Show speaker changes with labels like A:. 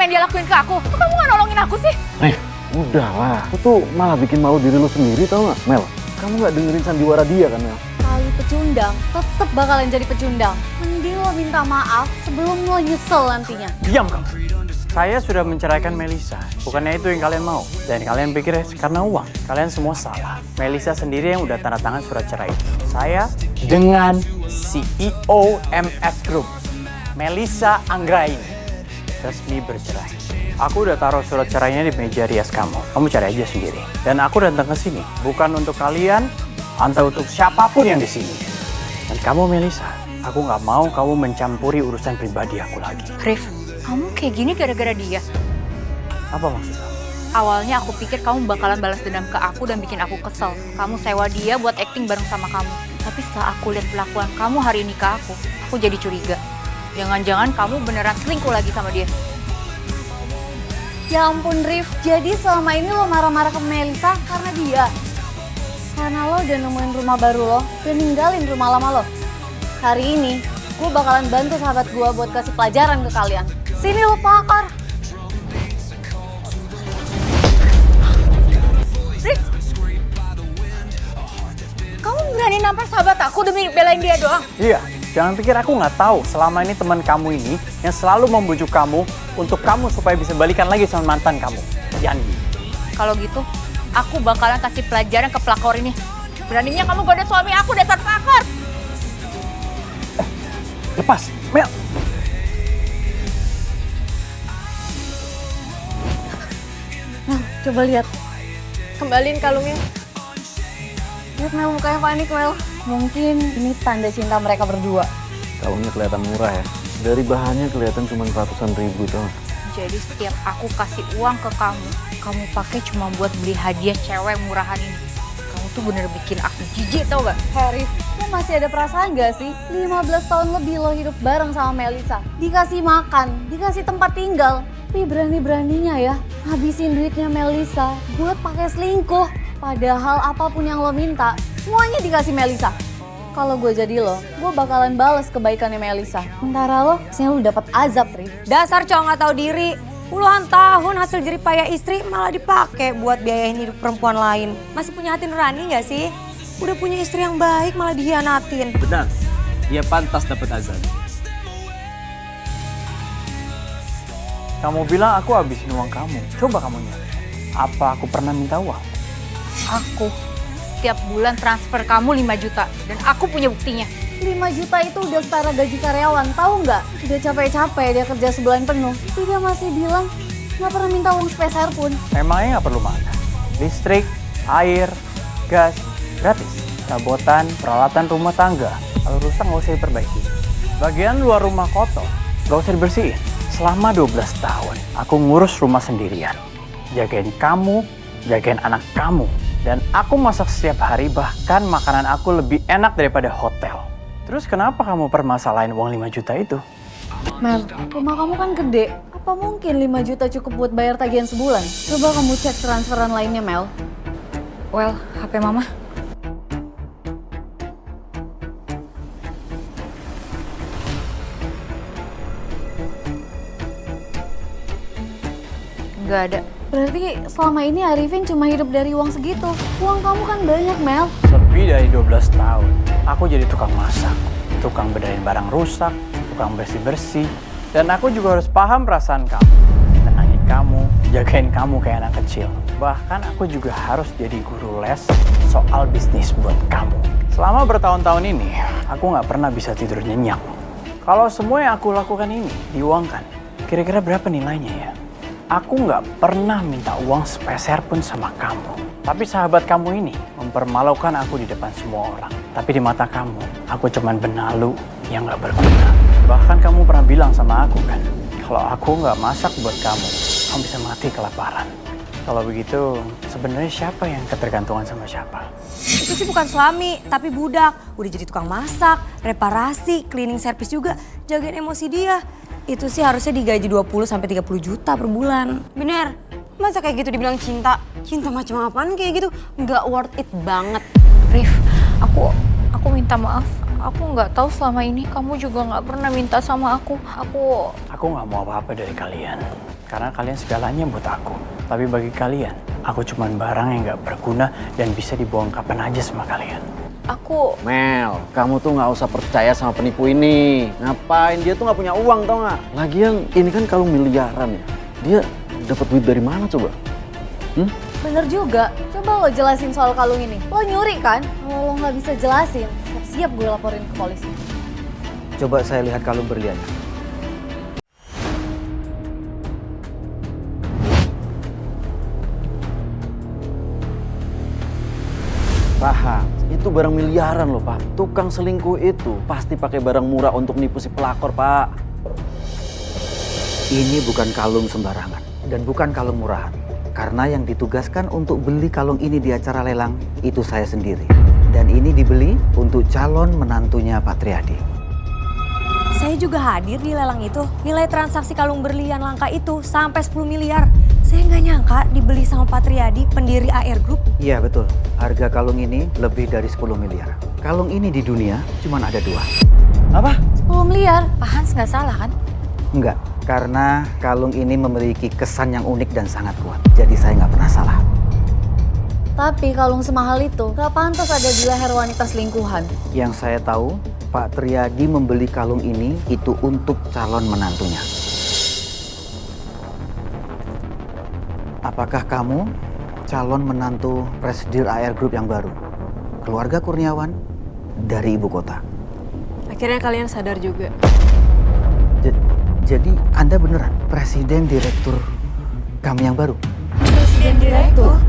A: yang dia lakuin ke aku. Kok kamu gak nolongin aku sih?
B: Udahlah, aku tuh malah bikin malu diri lu sendiri tau gak? Mel, kamu gak dengerin sandiwara dia kan Mel?
C: Kali pecundang, tetep bakalan jadi pecundang. Mending lo minta maaf sebelum lo nyesel nantinya.
D: Diam kamu. Saya sudah menceraikan Melisa. Bukannya itu yang kalian mau. Dan kalian pikir karena uang. Kalian semua salah. Melisa sendiri yang udah tanda tangan surat cerai. Saya dengan CEO MF Group, Melisa Anggraini, resmi bercerai. Aku udah taruh surat cerainya di meja rias kamu. Kamu cari aja sendiri. Dan aku datang ke sini bukan untuk kalian atau untuk siapapun yang di sini. Dan kamu Melisa, aku nggak mau kamu mencampuri urusan pribadi aku lagi.
A: Rif, kamu kayak gini gara-gara dia.
D: Apa maksud kamu?
A: Awalnya aku pikir kamu bakalan balas dendam ke aku dan bikin aku kesel. Kamu sewa dia buat acting bareng sama kamu. Tapi setelah aku lihat perlakuan kamu hari ini ke aku jadi curiga. Jangan-jangan kamu beneran selingkuh lagi sama dia.
C: Ya ampun Rif, jadi selama ini lo marah-marah ke Melisa karena dia. Karena lo udah nemuin rumah baru lo dan ninggalin rumah lama lo. Hari ini, gue bakalan bantu sahabat gue buat kasih pelajaran ke kalian. Sini lo pakar.
A: Rif, kamu berani nampar sahabat aku demi belain dia doang?
D: Iya, jangan pikir aku nggak tahu selama ini teman kamu ini yang selalu membujuk kamu untuk kamu supaya bisa balikan lagi sama mantan kamu, Yandi.
A: Kalau gitu, aku bakalan kasih pelajaran ke pelakor ini. Beraninya kamu goda suami aku, dasar pelakor!
D: Lepas, Mel.
C: Nah, coba lihat. Kembaliin kalungnya. Lihat Mel, mukanya panik Mel. Mungkin ini tanda cinta mereka berdua.
B: Kalungnya kelihatan murah ya. Dari bahannya kelihatan cuma ratusan ribu tau gak?
A: Jadi setiap aku kasih uang ke kamu, kamu pakai cuma buat beli hadiah cewek murahan ini. Kamu tuh bener bikin aku jijik tau gak?
C: Harif, lo masih ada perasaan gak sih? 15 tahun lebih lo hidup bareng sama Melisa. Dikasih makan, dikasih tempat tinggal. Tapi berani-beraninya ya, habisin duitnya Melisa buat pakai selingkuh. Padahal apapun yang lo minta, semuanya dikasih Melisa. Kalau gue jadi lo, gue bakalan bales kebaikannya Melisa. Sementara lo, biasanya lo dapet azab, Rif.
E: Dasar cowok nggak tahu diri. Puluhan tahun hasil jerih payah istri malah dipakai buat biayain hidup perempuan lain. Masih punya hati nurani nggak sih? Udah punya istri yang baik malah dihianatin.
F: Benar, dia pantas dapat azab.
D: Kamu bilang aku habisin uang kamu. Coba kamu ingat. Apa aku pernah minta uang?
A: Aku setiap bulan transfer kamu 5 juta dan aku punya buktinya.
C: 5 juta itu udah setara gaji karyawan, tahu nggak? Udah capek-capek dia kerja sebulan penuh. Tapi dia masih bilang nggak pernah minta uang sepeser pun.
D: Emangnya nggak perlu makan? Listrik, air, gas, gratis. Sabotan, peralatan rumah tangga. Kalau rusak nggak usah diperbaiki. Bagian luar rumah kotor, nggak usah dibersihin. Selama 12 tahun, aku ngurus rumah sendirian. Jagain kamu, jagain anak kamu. Dan aku masak setiap hari, bahkan makanan aku lebih enak daripada hotel. Terus kenapa kamu permasalahin uang 5 juta itu?
C: Mel, rumah kamu kan gede. Apa mungkin 5 juta cukup buat bayar tagihan sebulan? Coba kamu cek transferan lainnya, Mel.
A: Well, HP mama. Nggak ada.
C: Berarti selama ini Arifin cuma hidup dari uang segitu. Uang kamu kan banyak, Mel.
D: Lebih dari 12 tahun, aku jadi tukang masak, tukang benerin barang rusak, tukang bersih-bersih. Dan aku juga harus paham perasaan kamu. Tenangin kamu, jagain kamu kayak anak kecil. Bahkan aku juga harus jadi guru les soal bisnis buat kamu. Selama bertahun-tahun ini, aku nggak pernah bisa tidur nyenyak. Kalau semua yang aku lakukan ini diuangkan, kira-kira berapa nilainya ya? Aku nggak pernah minta uang sepeser pun sama kamu. Tapi sahabat kamu ini mempermalukan aku di depan semua orang. Tapi di mata kamu, aku cuman benalu yang nggak berguna. Bahkan kamu pernah bilang sama aku kan, kalau aku nggak masak buat kamu, kamu bisa mati kelaparan. Kalau begitu, sebenarnya siapa yang ketergantungan sama siapa?
E: Itu sih bukan suami, tapi budak. Udah jadi tukang masak, reparasi, cleaning service juga, jagain emosi dia. Itu sih harusnya digaji 20 sampai 30 juta per bulan.
G: Bener, masa kayak gitu dibilang cinta? Cinta macam apaan kayak gitu? Nggak worth it banget.
A: Rif, aku minta maaf. Aku nggak tahu selama ini kamu juga nggak pernah minta sama aku.
D: Aku nggak mau apa-apa dari kalian. Karena kalian segalanya buat aku. Tapi bagi kalian, aku cuman barang yang gak berguna dan bisa dibuang kapan aja sama kalian.
A: Aku
B: Mel, kamu tuh nggak usah percaya sama penipu ini. Ngapain? Dia tuh nggak punya uang, tau nggak? Lagian ini kan kalung miliaran ya. Dia dapat duit dari mana coba?
C: Bener juga. Coba lo jelasin soal kalung ini. Lo nyuri kan? Kalau lo nggak bisa jelasin, siap-siap gue laporin ke polisi.
H: Coba saya lihat kalung berliannya.
B: Paham, itu barang miliaran loh Pak. Tukang selingkuh itu pasti pakai barang murah untuk nipu si pelakor Pak.
H: Ini bukan kalung sembarangan dan bukan kalung murahan. Karena yang ditugaskan untuk beli kalung ini di acara lelang itu saya sendiri. Dan ini dibeli untuk calon menantunya Pak Triadi.
E: Saya juga hadir di lelang itu. Nilai transaksi kalung berlian langka itu sampai 10 miliar. Saya nggak nyangka dibeli sama Pak Triadi, pendiri AR Group.
H: Iya betul, harga kalung ini lebih dari 10 miliar. Kalung ini di dunia cuma ada 2.
B: Apa?
C: 10 miliar?
A: Pak Hans nggak salah kan?
H: Enggak, karena kalung ini memiliki kesan yang unik dan sangat kuat. Jadi saya nggak pernah salah.
C: Tapi kalung semahal itu gak pantas ada di leher wanita selingkuhan.
H: Yang saya tahu, Pak Triadi membeli kalung ini itu untuk calon menantunya. Apakah kamu calon menantu presidir AR Group yang baru? Keluarga Kurniawan dari ibu kota.
G: Akhirnya kalian sadar juga.
H: Jadi Anda beneran presiden direktur kami yang baru?
C: Presiden direktur?